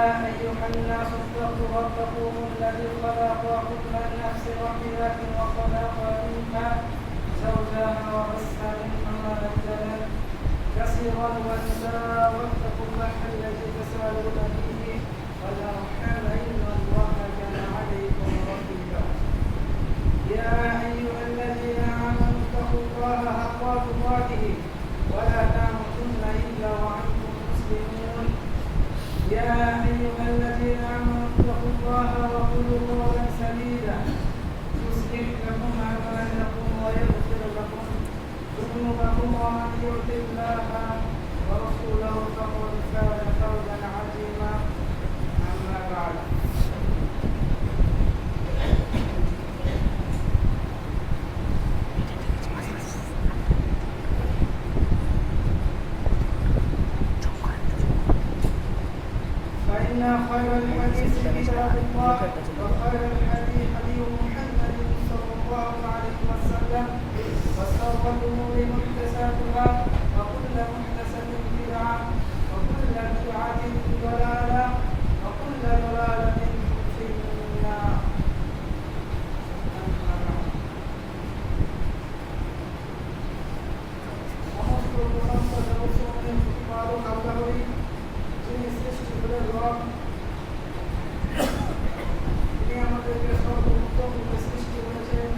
أيها الناس اتقوا ربكم الذي خلقكم من نفس واحدة وخلق منها زوجها وبث منهما رجالا كثيرا ونساء واتقوا الله الذي تساءلون به والأرحام إن الله كان عليكم رقيبا يا أيها الذين آمنوا اتقوا الله حق تقاته ولا تموتن إلا وأنتم مسلمون يا أيها الذين آمنوا اتقوا الله وقولوا قولا سديدا يصلح لكم أعمالكم ويغفر لكم ذنوبكم ومن يطع الله ورسوله فقد فاز فوزا عظيما أما بعد فإن خير الحديث كتاب الله وخير الهدي هدي محمد صلى الله عليه وسلم وشر الأمور محدثاتها وكل محدثة بدعة وكل بدعة ضلالة وكل ضلالة في النار. সমস্ত প্রশংসা জগৎসমূহের প্রতিপালক আল্লাহরই, যিনি সৃষ্টি করেন রব। তিনি আমাদেরকে সর্বোত্তম রূপে সৃষ্টি করেছেন,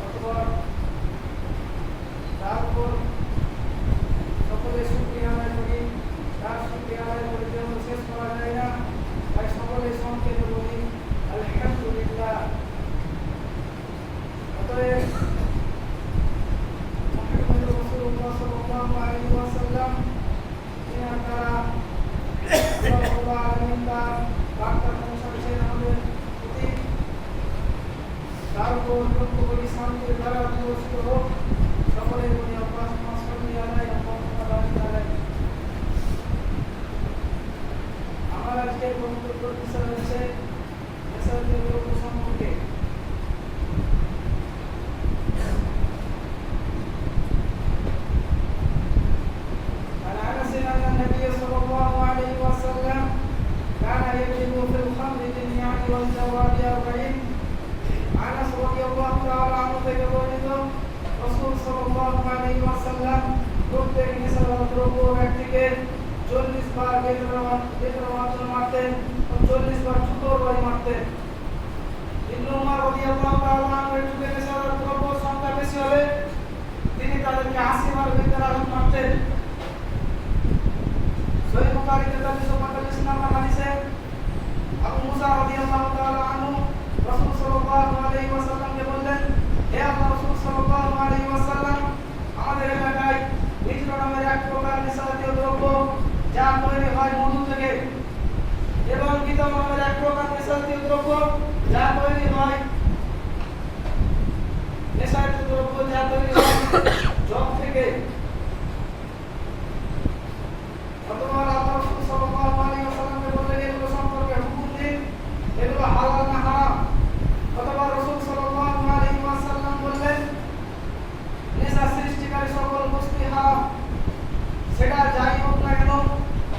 অথবা তার উপর সকলে শুকরিয়া আদায় করি। তার শুকরিয়া আদায় করে যেন শেষ করা যায় না, তাই সকলে সংক্ষেপে বলি আলহামদুলিল্লাহ। অতএব মুহাম্মদ রাসূলুল্লাহ সাল্লাল্লাহু আলাইহি ওয়াসাল্লাম যিনার দ্বারা আল্লাহ আলামিন তার বার্তা পৌঁছাচ্ছেন আমাদের প্রতি, তার উপর লক্ষ্য করি শান্তির দ্বারা বর্ষিত হোক। সকলে বলি আল্লাহুম্মা সাল্লি আলা মুহাম্মাদ ওয়া আলা আলি। আমার আজকের বক্তব্যের বিষয় হচ্ছে মেসাজের লক্ষ্য সম্পর্কে। প্রত্যেক নেশাদ্রব্য ব্যক্তিকে 40 বার বেদনা মারতেন, 40 বার জুতোর বাড়ি মারতেন। ইবনে উমর রাদিয়াল্লাহু তাআলা আনহুর যুগে নেশাদ্রব্য সংখ্যা বেশি হলে তিনি তাদেরকে 80 বার বেদনা মারতেন। সহিহ বুখারীতে 445 নম্বর হাদিসে আবু মুসা রাদিয়াল্লাহু তাআলা আনহু রাসূল সাল্লাল্লাহু আলাইহি ওয়াসাল্লামকে বললেন, হে আল্লাহর রাসূল সাল্লাল্লাহু আলাইহি ওয়াসাল্লাম, আমাদের এলাকায় হিজড়া নামের এক প্রকার নেশাজাতীয় দ্রব্য যা তৈরি হয় মধু থেকে, এবং গীতম নামের এক প্রকার নেশাজাতীয় দ্রব্য যা তৈরি হয় জব থেকে। অতঃপর আল্লাহ রাসূল সাল্লাল্লাহু আলাইহি ওয়াসাল্লামকে বললেন, এগুলো সম্পর্কে হুকুম দিন, এগুলো হালাল না হারাম। অতঃপর রাসূল সাল্লাল্লাহু আলাইহি ওয়াসাল্লাম বললেন, নেশা সৃষ্টিকারী সকল বস্তু হারাম, সেটা যাই হোক না কেন,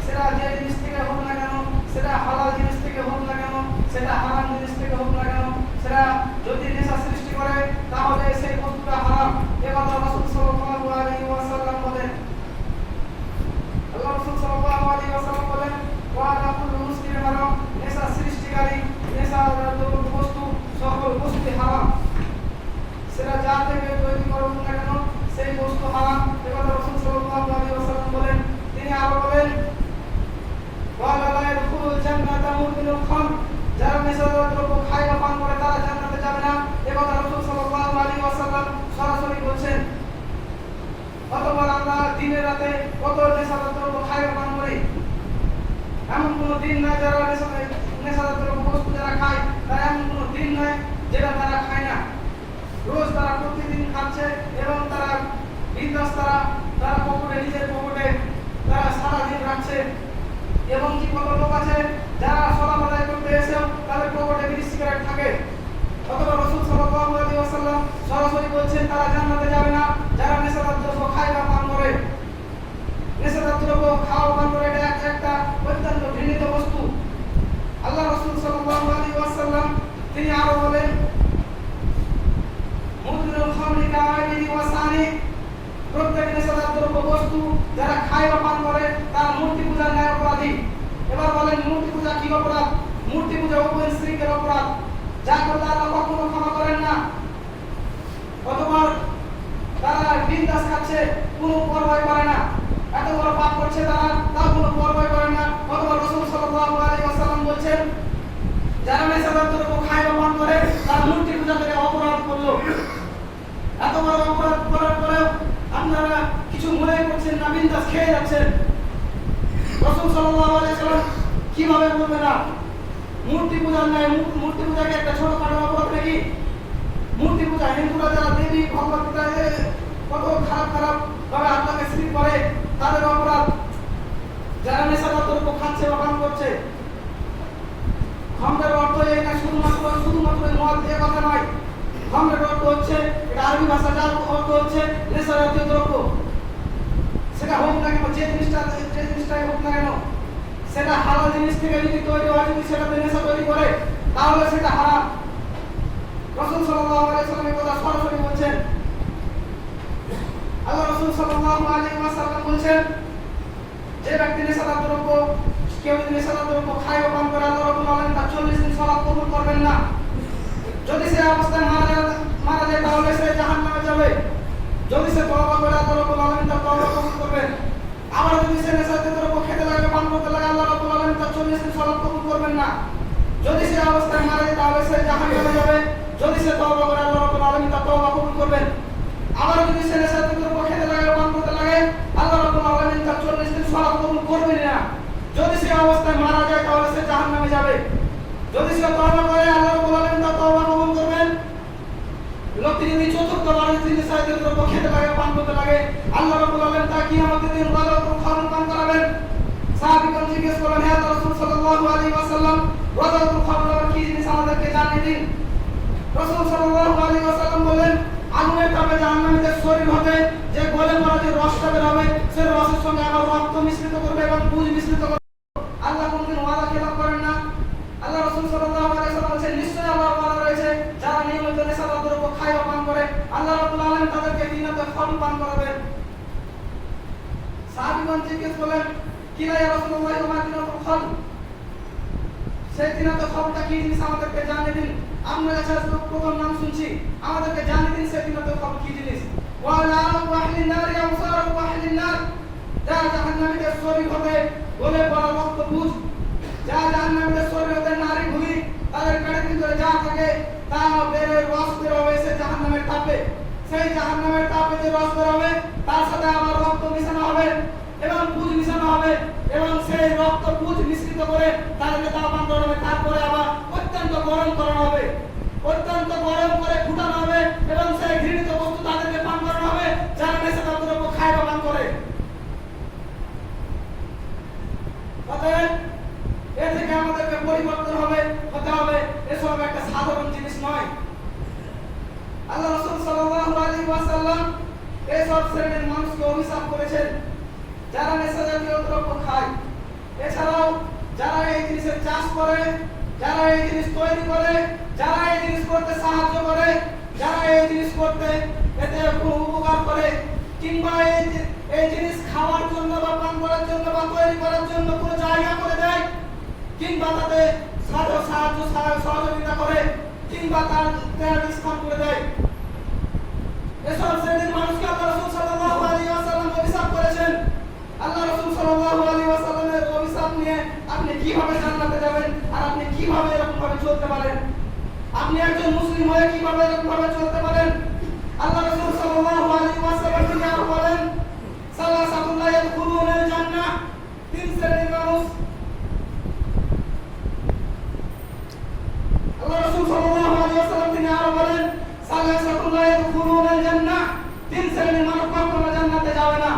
সেটা যে জিনিস থেকে হোক না কেন, সেটা হালাল জিনিস থেকে হোক না কেন, সেটা হারাম জিনিস থেকে হোক না কেন, সেটা যদি নেশা সৃষ্টি করে তাহলে সেই বস্তুটা হারাম। এ কথা রাসূল সাল্লাল্লাহু আলাইহি ওয়াসাল্লাম বলেন। আল্লাহ রাসূল সাল্লাল্লাহু আলাইহি ওয়াসাল্লাম বলেন, ওয়া কুল্লু মুসলিমিন হারাম, নেশা সৃষ্টিকারী নেশাজাতীয় বস্তু সকল বস্তু হারাম, সেটা যা থেকে তৈরি করা হোক না কেন সেই বস্তু হারাম। এ কথা রাসূল সাল্লাল্লাহু আলাইহি ওয়াসাল্লাম বলেন। তিনি আরো বলেন, ওয়া লা ইয়াদখুলুল জান্নাতা মুদমিনুল খামর, যারা নেশাজাতীয় দ্রব্য খায় বা পান করে তারা জান্নাতে যাবে না। এ কথা রাসূল সাল্লাল্লাহু আলাইহি ওয়াসাল্লাম সরাসরি বলেন। অতঃপর আমরা দিনে রাতে কত নেশাজাতীয় দ্রব্য খাই বা পান করি, এমন কোনো দিন নাই যারা নেশাজাতীয় দ্রব্য বস্তু যারা খায় তার এমন কোনো দিন নাই যেটা তারা খায় না। রোজ তারা প্রতিদিন খাচ্ছে এবং তারা বিন্দাস তারা পকেটে, নিজের পকেটে তারা সারাদিন রাখছে। এবং কি কত লোক আছে যারা সালাত আদায় করতে এসেও তাদের পকেটে বিড়ি সিগারেট থাকে। অথবা রাসূল সাল্লাল্লাহু আলাইহি ওয়াসাল্লাম সরাসরি বলছেন তারা জান্নাতে যাবে না যারা নেশাজাতীয় দ্রব্য খায় বা পান করে। নেশাজাতীয় দ্রব্য খাওয়া পান করে এটা একটা অত্যন্ত ঘৃণিত বস্তু। যারা খায় বা পান করে তারা মূর্তি পূজার ন্যায় অপরাধী। এবার বলেন মূর্তি পূজা কি অপরাধ? মূর্তি পূজা ওপেন শৃঙ্খের অপরাধ, যা করলে আল্লাহ কখনো ক্ষমা করেন না। অতঃপর তারা বিন্দাস খাচ্ছে, কোনো পরোয়া করে না, এত বড় পাপ করছে তারা, তাও কোনো পরোয়া করে না। অতঃপর রাসূল সাল্লাল্লাহু আলাইহি ওয়াসাল্লাম বলেন যারা নেশাদ্রব্য খায় বা পান করে তারা মূর্তি পূজা করে অপরাধ করলো। এত বড় অপরাধ করার পরেও আপনারা কিছু মনে করছেন না, বিন্দাস খেয়ে যাচ্ছেন। রাসূল সাল্লাল্লাহু আলাইহি ওয়াসাল্লাম কিভাবে বলবেন না মূর্তি পূজা নাই? মূর্তি পূজাকে একটা ছোটখাটো অপরাধ নাকি? মূর্তি পূজা হিন্দুরা যারা দেবী ভগবান পূজায় কত খারাপ খারাপ ভাবে আল্লাহকে শিরক করে তাদের অপরাধ। যারা নেশাদ্রব্য খাচ্ছে বা পান করছে, খামরের অর্থ এই না শুধুমাত্র মদ এই কথা নয়। খামরের অর্থ হচ্ছে, এটা আরবি ভাষা, যার অর্থ হচ্ছে নেশাজাতীয় দ্রব্য। সেটা হোক না কেন, যে জিনিসটাই হোক না কেন, সেটা হালাল জিনিস থেকে যদি তৈরি হয়, যদি সেটাতে নেশা তৈরি করে তাহলে সেটা হারাম। রাসূল সাল্লাল্লাহু আলাইহি ওয়াসাল্লাম কথা সরাসরি বলছেন। আল্লাহ রাসূল সাল্লাল্লাহু আলাইহি ওয়াসাল্লাম বলছেন যে ব্যক্তি নেশাদার দ্রব্য, কেউ যদি নেশাদার দ্রব্য খায় বা পান করে আল্লাহ রাব্বুল আলামিন তার 40 দিন সালাত কবুল করবেন না। যদি সে অবস্থায় মারা যায় তাহলে সে জাহান্নামে যাবে। যদি সে তওবা করে আল্লাহ রাব্বুল আলামিন তার তওবা কবুল করবেন। আবার যদি সে নেশাদার দ্রব্য খেতে লাগে, পান করতে লাগে, আল্লাহ রাব্বুল আলামিন তার 40 দিন সালাত কবুল করবেন না। যদি সে অবস্থায় মারা যায় তাহলে সে জাহান্নামে যাবে। যদি সে তওবা করে আল্লাহ রাব্বুল আলামিন তার তওবা কবুল করবেন। আবার যদি সে নেশাদার দ্রব্য খেতে লাগে, পান করতে লাগে, আল্লাহ রাব্বুল আলামিন তার 40 দিন সালাত কবুল করবেন না। যদি সে অবস্থায় মারা যায় তাহলে সে জাহান্নামে যাবে। যদি সে তওবা করে আল্লাহ রাব্বুল আলামিন তার তওবা কবুল করবেন। লোকটি যদি চতুর্থবার যদি নেশাদার দ্রব্য খেতে লাগে, পান করতে লাগে, আল্লাহ রাব্বুল আলামিন তাকে কিয়ামতের দিন গাদাতুল খামর পান করাবেন। সাহাবীগণ জিজ্ঞেস করলেন, হে রাসূল সাল্লাল্লাহু আলাইহি ওয়াসাল্লাম, গাদাতুল খামর কি জিনিস আমাদেরকে জানিয়ে দিন। রাসূল সাল্লাল্লাহু আলাইহি ওয়াসাল্লাম বললেন, আগুনের তাপে জাহান্নামীদের শরীর হতে যে গলে পড়া যে রসটা বের হবে, সেই রসের সঙ্গে আবার রক্ত মিশ্রিত করবে এবং পুঁজ মিশ্রিত করবে। আল্লাহ কোনদিন ওয়াদা খেলাপ করেন না। আল্লাহ রাসূল সাল্লাল্লাহু আলাইহি ওয়াসাল্লাম বলেছেন, নিশ্চয়ই আল্লাহর ওয়াদা রয়েছে যারা নিয়মিত নেশাদার দ্রব্য খায় বা পান করে আল্লাহ রাব্বুল আলামিন তাদেরকে দিনাতে ফল পান করাবেন। সাহাবীগণ জিজ্ঞেস করলেন, কিলা ইয়া রাসূলুল্লাহ ওয়া মা দিনাতুল খাল? সেই দিনাতুল খালটা কি জিনিস আমাদেরকে জানিয়ে দিন। আমরা কাছে প্রথম নাম শুনছি, আমাদেরকে জানিয়ে দিন সেই দিনাতুল খাল কি জিনিস। ওয়া লা ওয়াহলিন নার ইয়াউসার ওয়াহলিন নার, যা জাহান্নামীদের শরীর হতে গলে পড়া রক্ত পুঁজ, যা জাহান্নামীদের শরীর হতে নারী ভুঁড়ি তাদের পেটের ভিতরে যা থাকে তা বের রস বের হবে সে জাহান্নামের তাপে। সেই জাহান্নামের তাপে যে রস বের হবে তার সাথে আবার রক্ত মিশানো হবে এবং পুঁজ মিশানো হবে এবং সেই রক্ত পুঁজ মিশ্রিত করে তাদেরকে তা পান করানো হবে। তারপরে আবার অত্যন্ত গরম করানো হবে, অত্যন্ত গরম করে ফুটানো হবে এবং সেই ঘৃণিত বস্তু তাদেরকে পান করানো হবে যারা নেশাদার দ্রব্য খায় বা পান করে। অতএব এ থেকে আমাদেরকে পরিবর্তন হতে হবে। এসব একটা সাধারণ জিনিস নয়। আল্লাহ রাসূল সাল্লাল্লাহু আলাইহি ওয়াসাল্লাম এসব শ্রেণীর মানুষকে অভিশাপ করেছেন যারা নেশাজাতীয় দ্রব্য খায়। এছাড়াও যারা এই জিনিসের চাষ করে, যারা এই জিনিস তৈরি করে, যারা এই জিনিস করতে সাহায্য করে, যারা এই জিনিস করতে এতে কোনো উপকার করে, কিংবা এই জিনিস খাওয়ার জন্য বা পান করার জন্য বা তৈরি করার জন্য কোনো জায়গা করে দেয়, কিংবা তাতে সাহায্য সহযোগিতা করে, কিংবা তার স্থান করে দেয়, এসব শ্রেণীর মানুষকে আল্লাহ রাসূল সাল্লাল্লাহু আলাইহি ওয়াসাল্লাম অভিশাপ করেছেন। আল্লাহ রাসূল সাল্লাল্লাহু আলাইহি ওয়াসাল্লামের অভিশাপ নিয়ে আপনি কিভাবে জান্নাতে যাবেন আর আপনি কিভাবে এরকম ভাবে চলতে পারেন? আপনি একজন মুসলিম হয়ে কিভাবে এরকম ভাবে চলতে পারেন? আল্লাহ রাসূল সাল্লাল্লাহু আলাইহি ওয়াসাল্লাম তিনি আরো বলেন, সালাসাতুল লা ইয়াদখুলুনাল জান্নাহ, তিন শ্রেণীর মানুষ। আল্লাহ রাসূল সাল্লাল্লাহু আলাইহি ওয়াসাল্লাম তিনি আরো বলেন, সালাসাতুল লা ইয়াদখুলুনাল জান্নাহ, তিন শ্রেণীর মানুষ কখনো জান্নাতে যাবে না।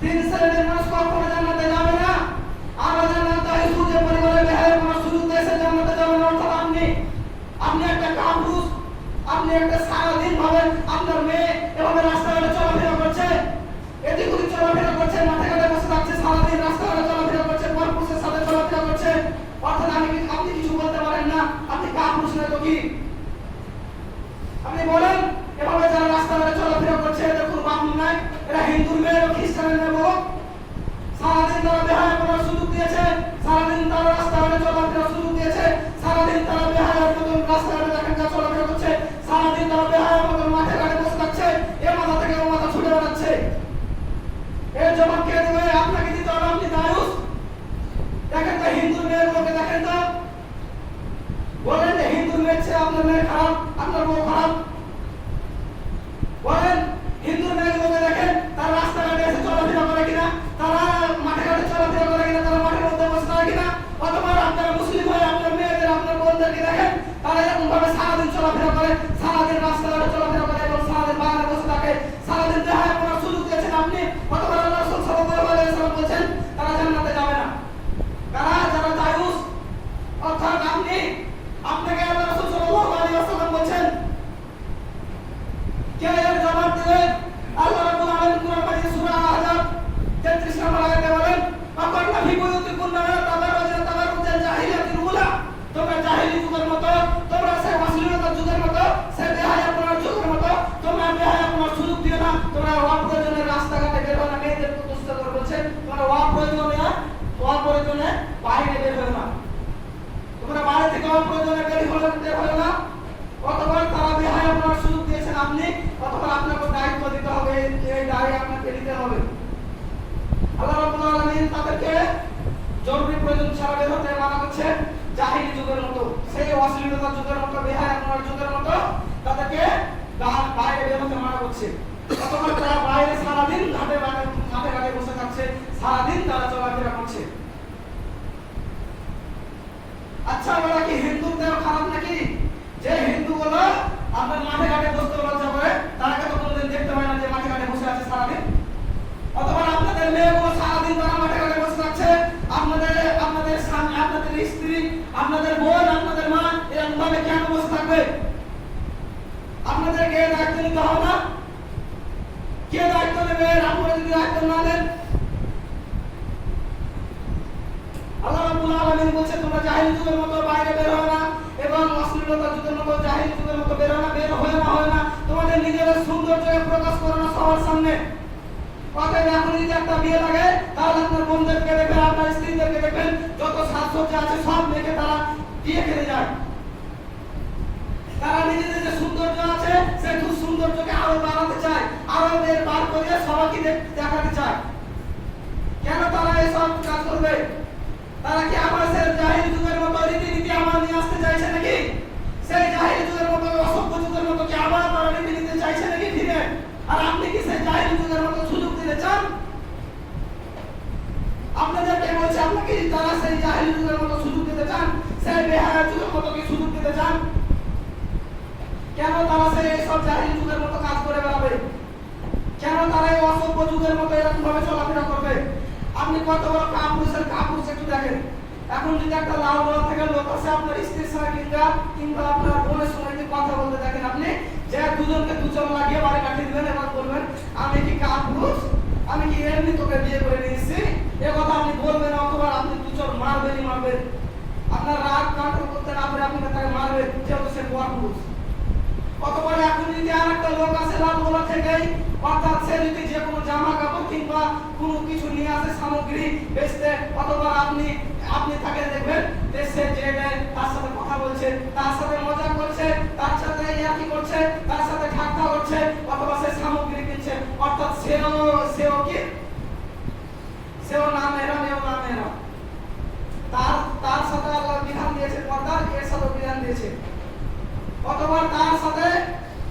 তিন শ্রেণীর মানুষ কখনো জান্নাতে যাবে না। আমরা জান্নাতে সূর্য পরিবারের বেহায়ের কোনো সুযোগ দেশে জান্নাতে যাবেন না। অর্থাৎ আপনি একটা কাপুরুষ, আপনি একটা সারাদিন ভাবেন আপনার মেয়ে এভাবে রাস্তাঘাটে চলাফেরা করছে, এদিক ওদিক চলাফেরা করছে, মাঠে ঘাটে বসে থাকছে, সারাদিন রাস্তাঘাটে চলাফেরা করছে, পরপুরুষের সাথে চলাফেরা করছে। অর্থাৎ আপনি কিছু বলতে পারেন না, আপনি কাপুরুষ না তো কি? আপনি বলেন এভাবে যারা রাস্তাঘাটে চলাফেরা করছে এদের কোনো বাহন নাই, এরা হিন্দুর মেয়ে খ্রিস্টানের মেয়ে বলো। হিন্দুর মেয়েগুলোকে দেখেন তো, বলেন যে হিন্দুর মেয়ের চেয়ে আপনার মেয়ে খারাপ, আপনার বউ খারাপ? বলেন হিন্দুর মেয়েগুলোকে দেখেন, তারা রাস্তাঘাটে এসে চলাফেরা করে কিনা, তারা মাঠে ঘাটে চলাফেরা করে কিনা, তারা মাঠের মধ্যে বসে থাকে কিনা? অথবা আপনারা মুসলিম হয়ে আপনার মেয়েদের, আপনার বোনদেরকে দেখেন, তারা এরকম ভাবে সারাদিন চলাফেরা করে, সারাদিন রাস্তাঘাটে চলাফেরা করে এবং সারাদিন বাগানে বসে থাকে, সারাদিন দেহায় কোনো সুযোগ দিয়েছেন আপনি? অথবা আল্লাহ রাসূল সাল্লাল্লাহু আলাইহি ওয়াসাল্লাম বলেছেন তারা জান্নাতে যাবে না। কারা? যারা দায়ুস। অর্থাৎ আপনাকে আল্লাহ রাসূল সাল্লাল্লাহু আলাইহি ওয়াসাল্লাম বলেছেন, কে এর জবাব দিবেন? আল্লাহ রাব্বুল আলামিন কোরআন পাকে সূরা আল-আহজাব 33 নম্বর আয়াতে বলেন, "আকারনা ফি বুয়ুতিকুন্না তাবাররুজাল জাহিলিয়াতিল উলা।" তোমরা জাহিলি যুগের মতো, তোমরা সেই অশ্লীলতার যুগের মতো, সেই বেহায়াপনার যুগের মতো তোমরা বেহায়াপনার সুযোগ দিও না। তোমরা অপ্রয়োজনে রাস্তাঘাটে বের হও না। মেয়েদের দুষ্ট করে বলছে, তোমরা অপ্রয়োজনে বাইরে বের হও না। তোমরা বাইরে থেকে অপ্রয়োজনে বের হও না। অথবা তারা বেহায়াপনার সুযোগ দিয়েছেন আপনি, অথবা আপনাকে দায়িত্ব দিতে হবে, এই দায় আপনাকে নিতে হবে। আল্লাহ রাব্বুল আলামিন তাদেরকে জরুরি প্রয়োজন ছাড়া বের হতে মানা করছে। জাহিলি যুগের মতো, সেই অশ্লীলতার যুগের মতো, বেহায়াপনার যুগের মতো তাদেরকে বাইরে বের হতে মানা করছে। অথবা তারা বাইরে সারাদিন মাঠে ঘাটে বসে থাকছে, সারাদিন তারা চলাফেরা করছে। আচ্ছা, ওরা কি হিন্দুদের খারাপ নাকি? যে হিন্দুগুলো আপনার মাঠে ঘাটে বসতে লজ্জা করে, তারাকে তো কোনোদিন দেখতে হয় না যে মাঠে ঘাটে বসে আছে সারাদিন? অথবা আপনাদের মেয়েগুলো সারাদিন তারা মাঠে ঘাটে বসে থাকছে, আপনাদের স্বামী, আপনাদের স্ত্রী, আপনাদের বোন, আপনাদের মা এরকম ভাবে কেন বসে থাকবে? আপনাদেরকে দায়িত্ব নিতে হবে না? কে দায়িত্ব নেবে? আপনারা যদি দায়িত্ব না নেন, আল্লাহ রাব্বুল আলামিন বলেছে তোমরা জাহিলি যুগের মতো বাইরে বের হও না এবং অশ্লীলতার যুগের মতো, জাহিলি যুগের মতো বের হও না, বের হয় না। তোমাদের নিজেদের সৌন্দর্যকে প্রকাশ করো না সবার সামনে। অতএব এখন যদি একটা বিয়ে লাগে, তাহলে আপনার বোনদেরকে দেখবেন, আপনার স্ত্রীদেরকে দেখবেন, যত সাজসজ্জা আছে সব দেখে তারা বিয়ে খেলে যায়। তারা নিজেদের যে সৌন্দর্য আছে সেই সৌন্দর্যকে আরো বাড়াতে চায়, আরো বার করে সবাইকে দেখাতে চায়। কেন তারা এসব কাজ করবে? তারা কি আবার সেই জাহিলি যুগের মতো রীতিনীতি আবার নিয়ে আসতে চাইছে নাকি? সেই জাহিলি যুগের মতো, অসভ্য যুগের মতো কি আবার তারা রীতি নিতে চাইছে নাকি ফিরে? আর আপনি কি সেই জাহিলি যুগের মতো সুযোগ দিতে চান? আপনাদেরকে বলছে, আপনাকে তারা সেই জাহিলি যুগের মতো সুযোগ দিতে চান? সেই বেহায়া যুগের মতো কি সুযোগ দিতে চান? কেন তারা সেই সব জাহিলি যুগের মতো কাজ করে বেড়াবে? কেন তারা এই অসভ্য যুগের মতো এরকম ভাবে চলাফেরা করবে? আপনি কত বড় কাপুরুষ একটু দেখেন। এখন যদি একটা লাল গোলা থেকে লোক আসে আপনার স্ত্রীর সঙ্গে কিংবা আপনার বোনের সঙ্গে যদি কথা বলতে দেখেন, আপনি যে দুজনকে দুজন লাগিয়ে বাড়ি কাটিয়ে দিবেন, এবার বলবেন আমি কি কাপুরুষ, আমি কি এমনি তোকে বিয়ে করে নিয়েছি, এ কথা আপনি বলবেন। অথবা আপনি দুজন মারবেন। আপনার রাগ কান্ট্রোল করতে না পারে আপনি তাকে মারবেন, যেহেতু সে কাপুরুষ। অথবা এখন যদি আর একটা লোক আসে লাল গোলা থেকেই, অর্থাৎ সে যদি যে কোনো জামা কাপড় কিংবা কোনো কিছু নিয়ে আসে সামগ্রী বেচতে, অথবা আপনি তাকে দেখবেন যে সে যে তার সাথে কথা বলছে, তার সাথে মজা করছে, তার সাথে ইয়াকি করছে, তার সাথে ঠাট্টা করছে, অথবা সে সামগ্রী কিনছে, অর্থাৎ সেও না মেহরা। তার সাথে আল্লাহ বিধান দিয়েছে পর্দার, এর সাথে বিধান দিয়েছে। অথবা তার সাথে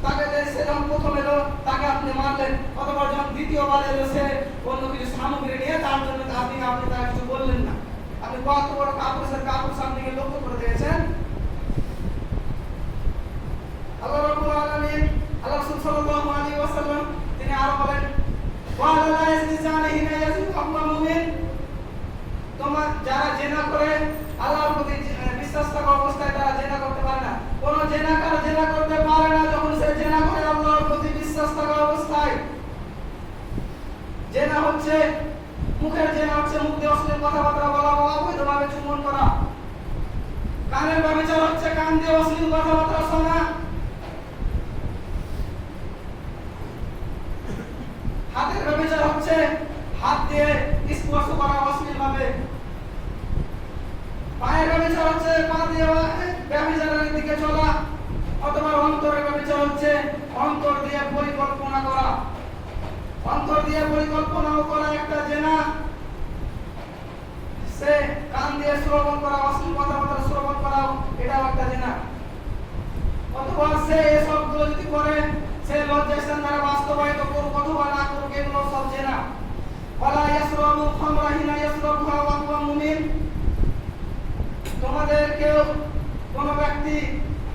তাকে সে যখন প্রথম এলো তাকে আপনি মারলেন, অথবা যখন দ্বিতীয়বার এলো সে অন্য কিছু সামগ্রী নিয়ে, তার জন্য আপনি তাকে কিছু বললেন না। আপনি কত বড় কাপুরুষ আপনি লক্ষ্য করে দিয়েছেন। আল্লাহ রাব্বুল আলামিন, আল্লাহ রাসূল সাল্লাল্লাহু আলাইহি ওয়াসাল্লাম তিনি আরো বলেন, ওয়া লা ইয়াজনি জানিহিনা ইয়াজনি আল্লাহ মুমিন। তোমরা যারা জিনা করে আল্লাহর প্রতি বিশ্বাস থাকা অবস্থায় তারা জিনা করতে পারে না। কোন জিনাকার জিনা করতে পারে না যখন সে জিনা করে আল্লাহর প্রতি বিশ্বাস থাকা অবস্থায়। জিনা হচ্ছে মুখের জিনা হচ্ছে মুখ দিয়ে অশ্লীল কথাবার্তা বলা, অবৈধভাবে চুম্বন করা। কানের ব্যভিচার হচ্ছে কান দিয়ে অশ্লীল কথাবার্তা শোনা। হাতের ব্যভিচার হচ্ছে হাত দিয়ে স্পর্শ করা অশ্লীল ভাবে। পায়ের ব্যভিচার হচ্ছে পা দিয়ে ব্যভিচারের দিকে চলা, অথবা অন্তরের ব্যভিচার হচ্ছে অন্তর দিয়ে পরিকল্পনা করা। অন্তর দিয়ে পরিকল্পনা করা একটা জেনা। সে কান দিয়ে যে শ্রবণ করা, অশ্লীল কথাবার্তা শ্রবণ করা, এটাও একটা জিনা। অথবা সে এসবগুলো যদি করে, সে লজ্জাস্থান দ্বারা বাস্তবায়িত করুক অথবা না করুক, এগুলো সব জিনা। ওয়ালা ইয়াসরাবুল খামরা হিনা ইয়াসরাবুহা ওয়া হুয়া মুমিন। তোমাদের কেউ কোন ব্যক্তি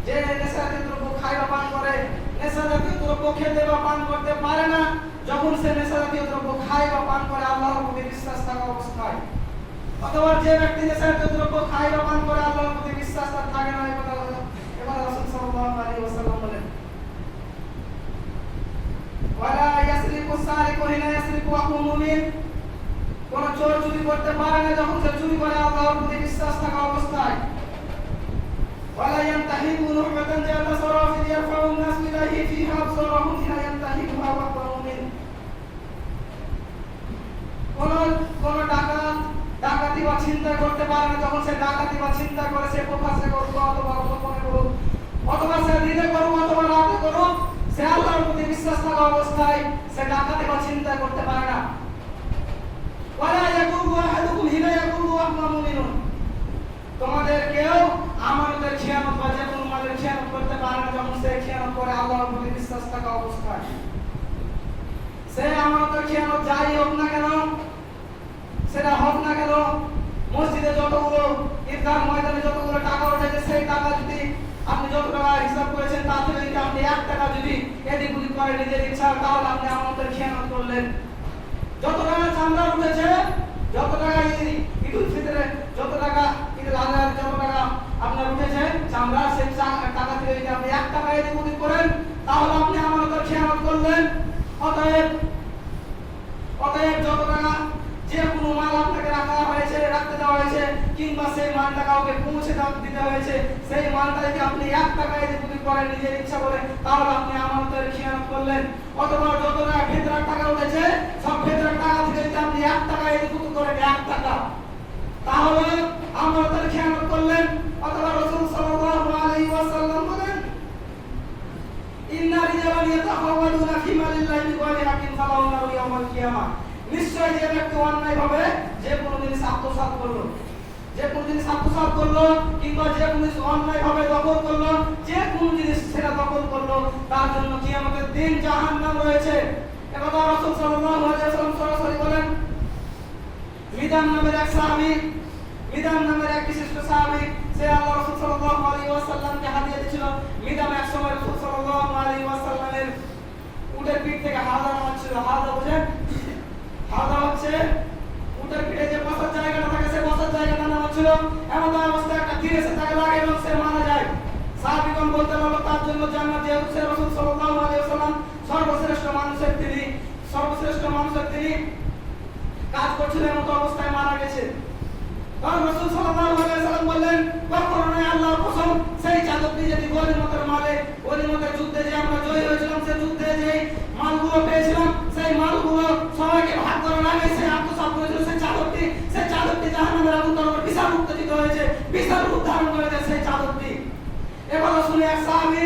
যে নেশাজাতীয় দ্রব্য খায় বা পান করে, নেশাজাতীয় দ্রব্য খেতে বা পান করতে পারে না যখন সে নেশাজাতীয় দ্রব্য খায় বা পান করে আল্লাহর প্রতি বিশ্বাস থাকা অবস্থায়। অথবা যে ব্যক্তি নেশাজাতীয় দ্রব্য খায় বা পান করে আল্লাহর প্রতি বিশ্বাস তার থাকে না, এই কথা এবার রাসূল সাল্লাল্লাহু আলাইহি ওয়াসাল্লাম বলেন, ওয়ালা ইয়াসরিকু সারিকু হিনা ইয়াসরিকু ওয়া হুয়া মুমিন। কোন চোর চুরি করতে পারে না যখন সে চুরি করে আল্লাহর প্রতি বিশ্বাস থাকা অবস্থায়। ওয়ালা ইয়ানতাহিবু নুহমাতান জাতা সারাফি ইয়ারফাউ الناس ইলাইহি ফিহা আবসারহুম হিনা ইয়ানতাহিবুহা ওয়া হুয়া মুমিন। কোন ডাকাতি বা ছিনতাই করতে পারে না যখন সে ডাকাতি বা ছিনতাই করে, সে প্রকাশ্যে করুক অথবা গোপনে করুক, অথবা সে দিনে করুক অথবা রাতে করুক, সে আল্লাহর প্রতি বিশ্বাস থাকা অবস্থায় সে ডাকাতি বা ছিনতাই করতে পারে না। ওয়ালা ইয়াকুবু আহাদুকুম হিনা ইয়াকুবু ওয়া হুয়া মুমিনুন। তোমাদের কেউ আমানতের খিয়ানত বা যে কোনো মালের খিয়ানত করতে পারে না যখন সে খিয়ানত করে আল্লাহর প্রতি বিশ্বাস থাকা অবস্থায়। সে আমানতের খিয়ানত যাই হোক না কেন, সেটা হোক না কেন, মসজিদে যতগুলো ঈদগাহ ময়দানে যতগুলো টাকা উঠেছে, সেই টাকা যদি আপনি যত টাকা হিসাব করেছেন তার থেকে যদি আপনি 1 টাকা যদি এদিক ওদিক করে নিজের ইচ্ছা, তাহলে আপনি আমানতের খিয়ানত করলেন। যত টাকা চাঁদা উঠেছে, যত টাকা ঈদুল ফিতরে, যত টাকা ঈদুল আজহার যত টাকা আপনার উঠেছে চাঁদা, সেই টাকা থেকে যদি আপনি 1 টাকা এদিক ওদিক করেন, তাহলে আপনি আমানতের খিয়ানত করলেন। অতএব যত টাকা যে কোনো মাল আপনাকে রাখতে দেওয়া হয়েছে, কিংবা সেই মালটা কাউকে পৌঁছে দিতে হয়েছে, সেই মালটা যদি আপনি 1 টাকা এদিক ওদিক করেন নিজের ইচ্ছা করে, তাহলে আপনি আমানতের খিয়ানত করলেন। অথবা যত টাকা ফিতরার টাকা উঠেছে, সব ফিতরার টাকা থেকে যদি আপনি 1 টাকা এদিক ওদিক করেন 1 টাকা, তাহলে আমানতের খিয়ানত করলেন। অথবা রাসূল সাল্লাল্লাহু আলাইহি ওয়াসাল্লাম বলেন, ইন্না রিজালান ইয়াতাহাওয়ালুনা ফি মালিল্লাহি বিগয়রি হাক্কিন ফালাহুম নারু ইয়াউমাল কিয়ামাহ। নিশ্চয় যে ব্যক্তি অন্যায়ভাবে যে কোনো জিনিস আত্মসাৎ করলো, কিংবা যে কোনো জিনিস অন্যায়ভাবে দখল করলো, যে কোনো জিনিস সেটা দখল করলো, তার জন্য কিয়ামতের দিন জাহান্নাম রয়েছে। একথা রাসূল সাল্লাল্লাহু আলাইহি ওয়াসাল্লাম সরাসরি বলেন। মিদাম নামের এক বিশিষ্ট সাহাবী, সে আল্লাহ রাসূল সাল্লাল্লাহু আলাইহি ওয়াসাল্লামকে হাদিয়া দিয়েছিল। মিদাম এক সময় রাসূল সাল্লাল্লাহু আলাইহি ওয়াসাল্লামের উটের পিঠ থেকে হাওদা নামাচ্ছিল। হাওদা বুঝেন? হাওদা হচ্ছে উটের পিঠে যে বসার জায়গাটা থাকে, সে বসার জায়গাটা নামাচ্ছিল। এমন অবস্থায় একটা তীর এসে তাকে লাগে এবং সে মারা যায়। সাহাবীগণ বলতে লাগলো, তার জন্য জান্নাত, যেহেতু সে রাসূল সাল্লাল্লাহু আলাইহি ওয়াসাল্লাম সর্বশ্রেষ্ঠ মানুষের তিনি কাজ করছিলেন, এমন অবস্থায় মারা গেছে। তখন রাসূল সাল্লাল্লাহু আলাইহি ওয়াসাল্লাম বললেন, কখনো নয়, আল্লাহর কসম, সেই চাদরটি যদি গনিমতের যুদ্ধে যে আমরা জয়ী হয়েছিলাম, সেই যুদ্ধে যে মালগুলো পেয়েছিলাম, সেই মালগুলো সবাইকে ভাগ করার আগে সে আত্মসাৎ করেছিল, সেই চাদরটি জাহান্নামের আগুন থেকে বিশাল উত্তেজিত হয়েছে, বিশাল রূপ ধারণ করেছে সেই চাদরটি। এবারে শুনে এক সাহাবী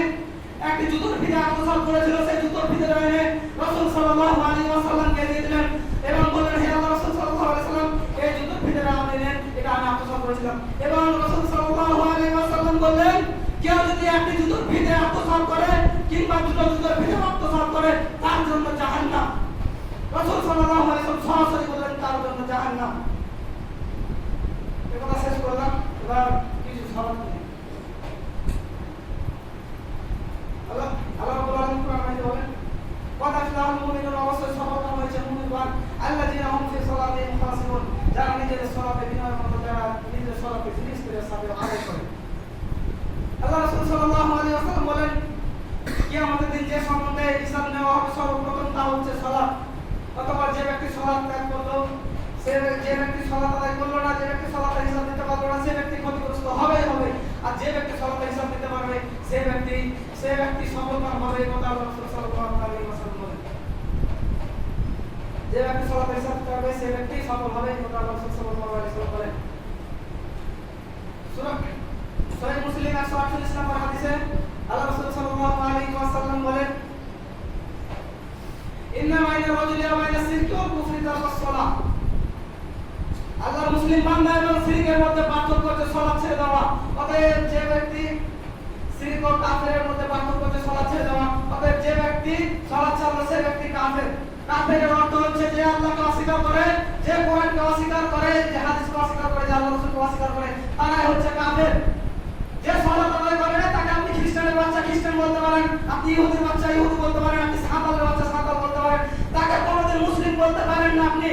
একটি জুতোর ফিতে আত্মসাৎ করেছিল, সেই জুতোর ফিতে এনে রাসূল সাল্লাল্লাহু আলাইহি ওয়াসাল্লামকে দিয়ে দিলেন এবং বললেন, হে আল্লাহর রাসূল সাল্লাল্লাহু আলাইহি ওয়াসাল্লাম, এই জুতোর ফিতেটা আপনি নেন, এটা আমি আত্মসাৎ করেছিলাম। এবং রাসূল সাল্লাল্লাহু আলাইহি ওয়াসাল্লাম বললেন, কেউ যদি একটি জুতোর ফিতে আত্মসাৎ করে কিংবা জুতোর ফিতে আত্মসাৎ করে, তার জন্য জাহান্নাম। রাসূল সাল্লাল্লাহু আলাইহি ওয়াসাল্লাম সরাসরি বললেন, তার জন্য জাহান্নাম। এই কথা শেষ করলাম, এবার কিছু সওয়াল নেই। আল্লাহ রাব্বুল আলামিন কোরআনে বলেন, ওয়া তাফলাহুল মুমিনুন, অবশ্যই সফলকাম হয়েছে মুমিনগণ, আল্লাযীনা হুম ফি সালাতিহিম খাশিউন, যারা নিজেদের সালাতে বিনয়ের মতো, যারা নিজেদের সালাতে জিনিস করে সাথে আদায় করে। আল্লাহ রাসূল সাল্লাল্লাহু আলাইহি ওয়াসাল্লাম বলেন, কিয়ামতের দিন যে সম্বন্ধে হিসাব নেওয়া হবে সর্বপ্রথম তা হচ্ছে সালাত। অথবা যে ব্যক্তি সালাত ত্যাগ করলো, যে ব্যক্তি সালাত আদায় করলো না, যে ব্যক্তি সালাতের হিসাব দিতে পারলো না, সে ব্যক্তি ক্ষতিগ্রস্ত হবেই হবে। আর যে ব্যক্তি সালাতের হিসাব দিতে পারবে, সে ব্যক্তি সফলকাম হবে। এই কথা আল্লাহ রাসূল সাল্লাল্লাহু আলাইহি ওয়াসাল্লাম বলেন। যে ব্যক্তি সালাতের হিসাব দিতে পারবে, সে ব্যক্তি সফল হবে। এই কথা আল্লাহ রাসূল সাল্লাল্লাহু আলাইহি ওয়াসাল্লাম বলেন। সূরা সহিহ মুসলিম 148 নম্বর হাদিসে আল্লাহ রাসূল সাল্লাল্লাহু আলাইহি ওয়াসাল্লাম বলেন, ইন্না বাইনা রাজুলি ওয়া বাইনা শিরকি ওয়াল কুফরি তারকাস সালাহ। আল্লাহর মুসলিম বান্দা এবং শিরকের মধ্যে ছেড়ে দেওয়া। অতএব যে ব্যক্তি শিরক ও কাফেরের মধ্যে পার্থক্য হচ্ছে সালাত ছেড়ে দেওয়া। অতএব যে ব্যক্তি সালাত ছাড়লো সে ব্যক্তি কাফের। কাফেরের অর্থ হচ্ছে যে আল্লাহকে অস্বীকার করে, যে কোরআনকে অস্বীকার করে, যে হাদিসকে অস্বীকার করে, যে আল্লাহর রাসূলকে অস্বীকার করে, তারাই হচ্ছে কাফের। যে সালাত আদায় করে না তাকে আপনি খ্রিস্টানের বাচ্চা খ্রিস্টান বলতে পারেন, আপনি ইহুদির বাচ্চা ইহুদি বলতে পারেন, আপনি সাঁওতালের বাচ্চা সাঁওতাল বলতে পারেন, তাকে কোনোদিন মুসলিম বলতে পারেন না আপনি।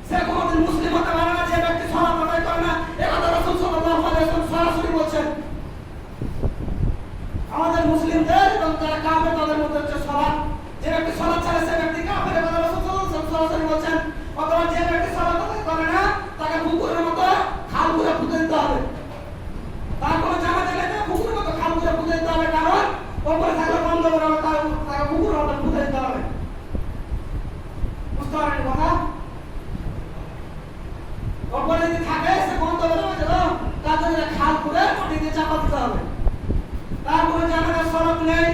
সে কোনোদিন মুসলিম হতে পারে না যে ব্যক্তি সালাত আদায় করে না। এই কথা রাসূল সাল্লাল্লাহু আলাইহি ওয়াসাল্লাম সরাসরি বলেছেন। আমাদের মুসলিমদের এবং যারা কাফের তাদের মধ্যে হচ্ছে সালাত। যে ব্যক্তি সালাত ছাড়ে সে ব্যক্তি কাফের, এই কথা রাসূল সাল্লাল্লাহু আলাইহি ওয়াসাল্লাম সরাসরি বলেছেন। অথবা যে ব্যক্তি সালাত আদায় করে না তাকে পুকুরের মতো খাল করে পুঁতে দিতে হবে। তার কোনো জানাজা নেই, পুকুরের মতো খাল করে পুঁতে দিতে হবে, কারণ ওপরে থাকলে বন্ধ করে হবে, তাকে পুকুরের মতো পুঁতে দিতে হবে। বুঝতে পারেন কথা? ওপরে যদি থাকে সে বন্ধ করে হবে, তার জন্য খাল করে মাটি দিয়ে চাপা দিতে হবে। তার কোনো জানাজার সড়ক নেই।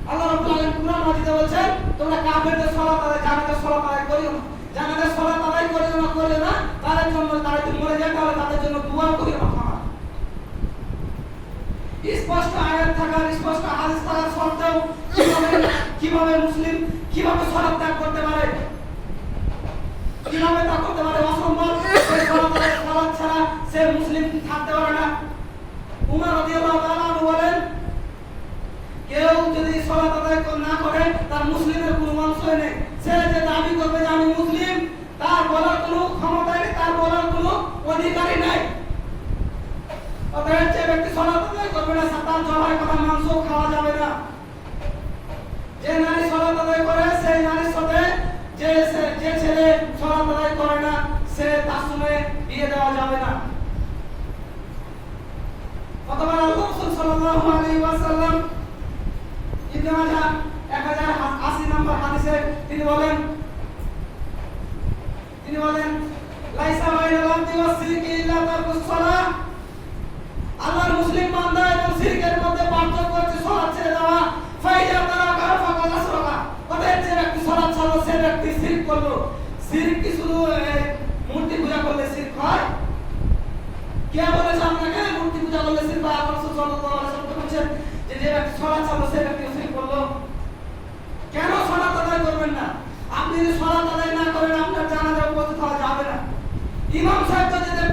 আল্লাহ রাব্বুল আলামিন কুরআন মাজিদে বলেছেন, তোমরা কাফেরদের সালাত আদায় জানাজার সালাত আদায় করিও না। জানাজার সালাত আদায় করিও না, তাদের জন্য তারা যদি মরে যায় তাহলে তাদের জন্য দুআ করিও না। স্পষ্ট আয়াত থাকার, স্পষ্ট হাদিস থাকার সত্ত্বেও কিভাবে মুসলিম কিভাবে সালাত ত্যাগ করতে পারে, কিভাবে তা করতে পারে? অসম্ভব। সালাত ছাড়া সে মুসলিম থাকতে পারে না। উমর রাদিয়াল্লাহু তাআলা আনহু বলেন, কেউ যদি সালাত আদায় না করে তার মুসলিমের কোনো অংশই নেই। সে যে দাবি করবে যে আমি মুসলিম, তার বলার কোনো ক্ষমতা নেই, তার বলার কোনো অধিকারই নাই। অতএব যে ব্যক্তি সালাত আদায় করবে না তার জবাই করা মাংস খাওয়া যাবে না। যে নারী সালাত আদায় করে সেই নারীর সাথে যে ছেলে সালাত আদায় করে না সে তার সঙ্গে বিয়ে দেওয়া যাবে না। অথবা আল্লাহ রাসূল সাল্লাল্লাহু আলাইহি ওয়াসাল্লাম ইবনে মাজাহ 1080 নম্বর হাদিসে তিনি বলেন লাইসা বাইনাল আবদি ওয়াস শিরকি ইল্লা তারকুস সালাহ। আল্লাহর মুসলিম বান্দা এবং শিরকের মধ্যে পার্থক্য হচ্ছে সালাত ছেড়ে দেওয়া। ফাইজা তারাকা ফাকাদ আশরাকা। অতএব যে ব্যক্তি সালাত ছাড়লো সে ব্যক্তি শিরক করলো। শিরক কি শুধু মূর্তি পূজা করলে শিরক হয়? কে বলেছে আপনাকে মূর্তি পূজা করলে শিরক হয়? আল্লাহ রাসূল সাল্লাল্লাহু আলাইহি ওয়াসাল্লাম বলেছেন যে ব্যক্তি সালাত ছাড়লো সে ব্যক্তি শিরক করলো। কেন সালাত আদায় করবেন না? আপনি যদি সালাত আদায় না করেন আপনার জানাজা উপস্থিত হওয়া যাবে না। ইমাম সাহেব তো যেতে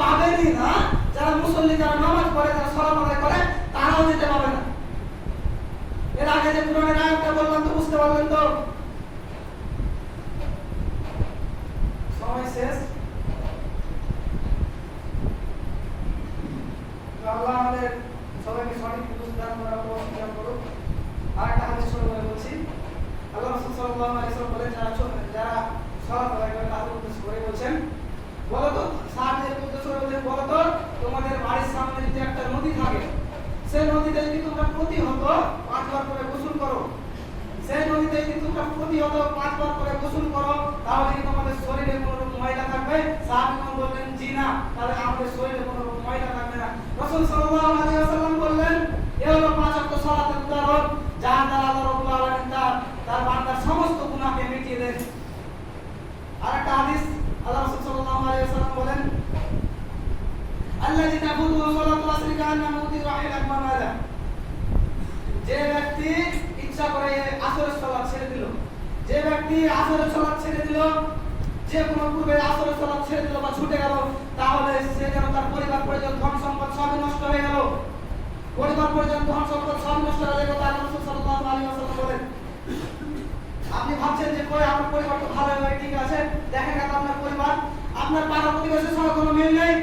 পাবেনই না। যারা মুসল্লি, যারা নামাজ পড়ে, যারা সালাত আদায় করে তারাও যেতে পাবে না। এর আগে যে কোরআনের আয়াতটা বললাম তো বুঝতে পারলেন তো? সময় শেষ। আল্লাহ আমাদের সবাইকে সঠিক বুঝ দান করার তৌফিক দান করুন। আরেকটা হাদিস শুরু করে বলছি। আল্লাহ রাসূল সাল্লাল্লাহু আলাইহি ওয়াসাল্লাম বলেন, যারা সালাত আদায় করে তাদের উদ্দেশ্য করে বলছেন, বলো তো সাহাবীদের উদ্দেশ্য করে বলছেন, বলো তো তোমাদের বাড়ির সামনে যদি একটা নদী থাকে, সেই নদীতে যদি তোমরা প্রতিহত 5 বার করে গোসল করো, সেই নদীতে যদি তোমরা প্রতিহত 5 বার করে গোসল করো, তাহলে কি তোমাদের শরীরে কোনো রকম ময়লা থাকবে? সাহাবীগণ বললেন, জি না, তাহলে আমাদের শরীরে কোনো রকম ময়লা থাকবে না। রাসূল সাল্লাল্লাহু আলাইহি ওয়াসাল্লাম বললেন, এ হলো 5 ওয়াক্ত সালাতের উদাহরণ, যার দ্বারা আল্লাহ রাব্বুল আলামিন তার বান্দার সমস্ত গুনাহকে মিটিয়ে দেন। আরেকটা হাদিস আল্লাহ রাসূল সাল্লাল্লাহু আলাইহি ওয়াসাল্লাম বলেন, আল্লাযী তাফুতু সালাতুল আসরি কান্নামা উতির রাহিল আকমালা। যে ব্যক্তি ইচ্ছা করে আসরের সালাত ছেড়ে দিল, যে ব্যক্তি আসরের সালাত ছেড়ে দিল, যে কোনো পূর্বে আসরের সালাত ছেড়ে দিল বা ছুটে গেল, তাহলে সে যেন তার পরিবার পরিজন ধন সম্পদ সবই নষ্ট হয়ে গেল। পরিবার পরিজন ধন সম্পদ সব নষ্ট হয়ে গেল। আল্লাহ রাসূল সাল্লাল্লাহু আলাইহি ওয়াসাল্লাম বলেন, আপনি ভাবছেন যে কই আপনার পরিবার তো ভালো হয়, ঠিক আছে, দেখেন না আপনার পরিবার, আপনার পাড়া প্রতিবেশীর সঙ্গে কোনো মিল নেই,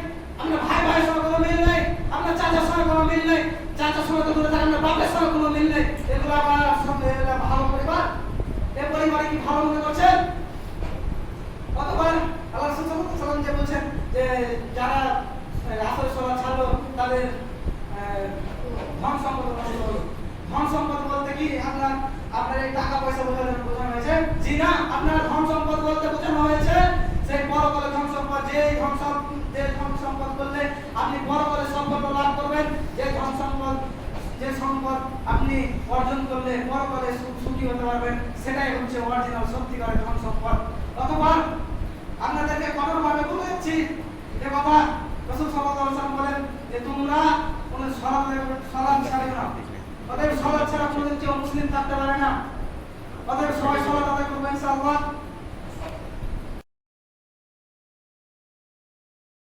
আপনার ভাই ভাইয়ের সঙ্গে কোনো মিল নেই, আপনার চাচার সঙ্গে কোনো মিল নেই, চাচার সঙ্গে তো দূরে থাকেন, আপনার বাপের সঙ্গে কোনো মিল নেই। এগুলো আমার সঙ্গে ভালো পরিবার? এই পরিবারে কি ভালো মনে করছেন? অতঃপর আল্লাহ রাসূল সাল্লাল্লাহু আলাইহি ওয়াসাল্লাম যে বলছেন যে যারা আসরের সালাত ছাড়লো তাদের ধন সম্পদ নষ্ট হলো। ধন সম্পদ বলতে কি আপনার এই টাকা পয়সা বোঝানো হয়েছে? জি না, আপনার ধন সম্পদ বলতে বোঝানো হয়েছে সেই পরকালে ধন সম্পদ। যে ধন সম্পদ করলে আপনি পরকালে সম্পদ লাভ করবেন, যে ধন সম্পদ যে সম্পদ আপনি অর্জন করলে পরকালে সুখী হতে পারবেন, সেটাই হচ্ছে অরিজিনাল সত্যিকারের ধন সম্পদ। অথবা আপনাদেরকে কঠোরভাবে বলে দিচ্ছি যে কথা, রাসূল থাকতে পারে না। অতএব সবাই সালাত আদায় করবো ইনশাআল্লাহ।